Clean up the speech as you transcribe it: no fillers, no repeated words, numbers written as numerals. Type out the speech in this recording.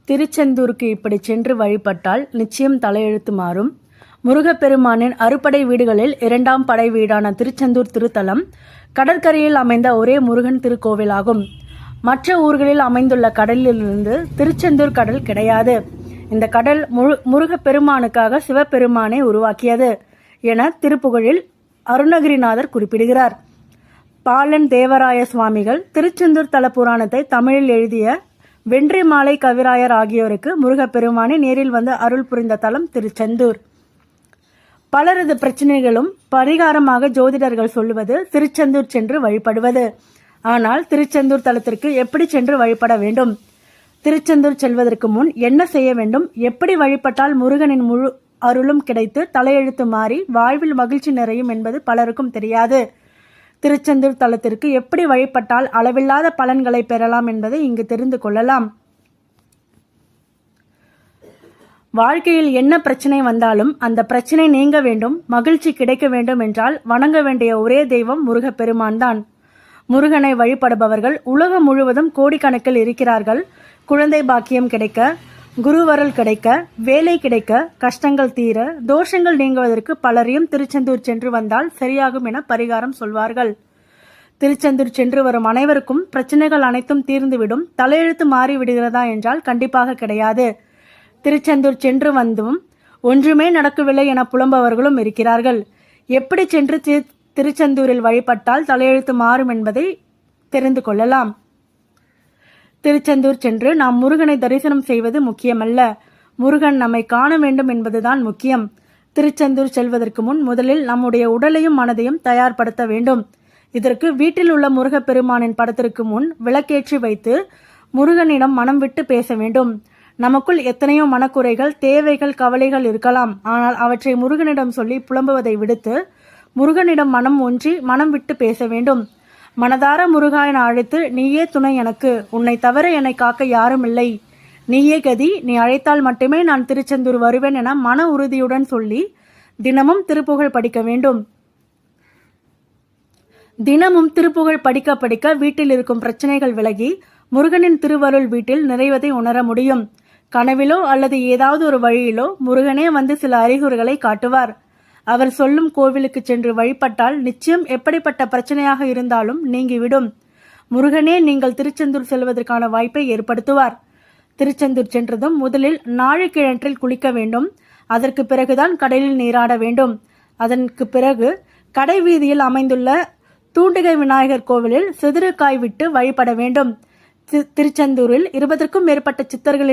திருச்செந்தூருக்கு இப்படி சென்று வழிபட்டால் நிச்சயம் தலையெழுத்து மாறும். முருகப்பெருமானின் அறுபடை வீடுகளில் 2ஆம் படை வீடான திருச்செந்தூர் திருத்தலம் கடற்கரையில் அமைந்த ஒரே முருகன் திருக்கோவிலாகும். மற்ற ஊர்களில் அமைந்துள்ள கடலிலிருந்து திருச்செந்தூர் கடல் கிடையாது. இந்த கடல் முருகப்பெருமானுக்காக சிவபெருமானை உருவாக்கியது என திருப்புகழில் அருணகிரிநாதர் குறிப்பிடுகிறார். பாலன் தேவராய சுவாமிகள் திருச்செந்தூர் தல புராணத்தை தமிழில் எழுதிய வென்றிமாலை கவிராயர் ஆகியோருக்கு முருகப்பெருமானை நேரில் வந்து அருள் புரிந்த தலம் திருச்செந்தூர். பலரது பிரச்சனைகளும் பரிகாரமாக ஜோதிடர்கள் சொல்லுவது திருச்செந்தூர் சென்று வழிபடுவது. ஆனால் திருச்செந்தூர் தலத்திற்கு எப்படி சென்று வழிபட வேண்டும், திருச்செந்தூர் செல்வதற்கு முன் என்ன செய்ய வேண்டும், எப்படி வழிபட்டால் முருகனின் முழு அருளும் கிடைத்து தலையெழுத்து மாறி வாழ்வில் மகிழ்ச்சி நிறையும் என்பது பலருக்கும் தெரியாது. திருச்செந்தூர் தலத்திற்கு எப்படி வழிபட்டால் அளவில்லாத பலன்களை பெறலாம் என்பதை இங்கு தெரிந்து கொள்ளலாம். வாழ்க்கையில் என்ன பிரச்சனை வந்தாலும் அந்த பிரச்சனை நீங்க வேண்டும், மகிழ்ச்சி கிடைக்க வேண்டும் என்றால் வணங்க வேண்டிய ஒரே தெய்வம் முருகப்பெருமான் தான். முருகனை வழிபடுபவர்கள் உலகம் முழுவதும் கோடிக்கணக்கில் இருக்கிறார்கள். குழந்தை பாக்கியம் கிடைக்க, குருவருள் கிடைக்க, வேலை கிடைக்க, கஷ்டங்கள் தீர, தோஷங்கள் நீங்குவதற்கு பலரையும் திருச்செந்தூர் சென்று வந்தால் சரியாகும் என பரிகாரம் சொல்வார்கள். திருச்செந்தூர் சென்று வரும் அனைவருக்கும் பிரச்சனைகள் அனைத்தும் தீர்ந்துவிடும், தலையெழுத்து மாறிவிடுகிறதா என்றால் கண்டிப்பாக கிடையாது. திருச்செந்தூர் சென்று வந்தும் ஒன்றுமே நடக்கவில்லை என புலம்பவர்களும் இருக்கிறார்கள். எப்படி சென்று திருச்செந்தூரில் வழிபட்டால் தலையெழுத்து மாறும் என்பதை தெரிந்து கொள்ளலாம். திருச்செந்தூர் சென்று நாம் முருகனை தரிசனம் செய்வது முக்கியமல்ல, முருகன் நம்மை காண வேண்டும் என்பதுதான் முக்கியம். திருச்செந்தூர் செல்வதற்கு முன் முதலில் நம்முடைய உடலையும் மனதையும் தயார்படுத்த வேண்டும். இதற்கு வீட்டில் உள்ள முருகப்பெருமானின் படத்திற்கு முன் விளக்கேற்றி வைத்து முருகனிடம் மனம் விட்டு பேச வேண்டும். நமக்குள் எத்தனையோ மனக்குறைகள், தேவைகள், கவலைகள் இருக்கலாம். ஆனால் அவற்றை முருகனிடம் சொல்லி புலம்புவதை விடுத்து முருகனிடம் மனம் ஒன்றி மனம் விட்டு பேச வேண்டும். மனதார முருகா என அழைத்து, நீயே துணை எனக்கு, உன்னை தவிர என்னை காக்க யாரும் இல்லை, நீயே கதி, நீ அழைத்தால் மட்டுமே நான் திருச்செந்தூர் வருவேன் என மன உறுதியுடன் சொல்லி தினமும் திருப்புகழ் படிக்க வேண்டும். தினமும் திருப்புகழ் படிக்க படிக்க வீட்டில் இருக்கும் பிரச்சனைகள் விலகி முருகனின் திருவருள் வீட்டில் நிறைவதை உணர முடியும். கனவிலோ அல்லது ஏதாவது ஒரு வழியிலோ முருகனே வந்து சில அறிகுறிகளை காட்டுவார். அவர் சொல்லும் கோவிலுக்கு சென்று வழிபட்டால் நிச்சயம் எப்படிப்பட்ட பிரச்சனையாக இருந்தாலும் நீங்கிவிடும். முருகனே நீங்கள் திருச்செந்தூர் செல்வதற்கான வாய்ப்பை ஏற்படுத்துவார். திருச்செந்தூர் சென்றதும் முதலில் நாழிக்கிணற்றில் குளிக்க வேண்டும். அதற்கு பிறகுதான் கடலில் நீராட வேண்டும். அதற்கு பிறகு கடை வீதியில் அமைந்துள்ள தூண்டிகை விநாயகர் கோவிலில் சிதறுக்காய் விட்டு வழிபட வேண்டும். திருச்செந்தூரில் 20க்கும் மேற்பட்ட சித்தர்களின்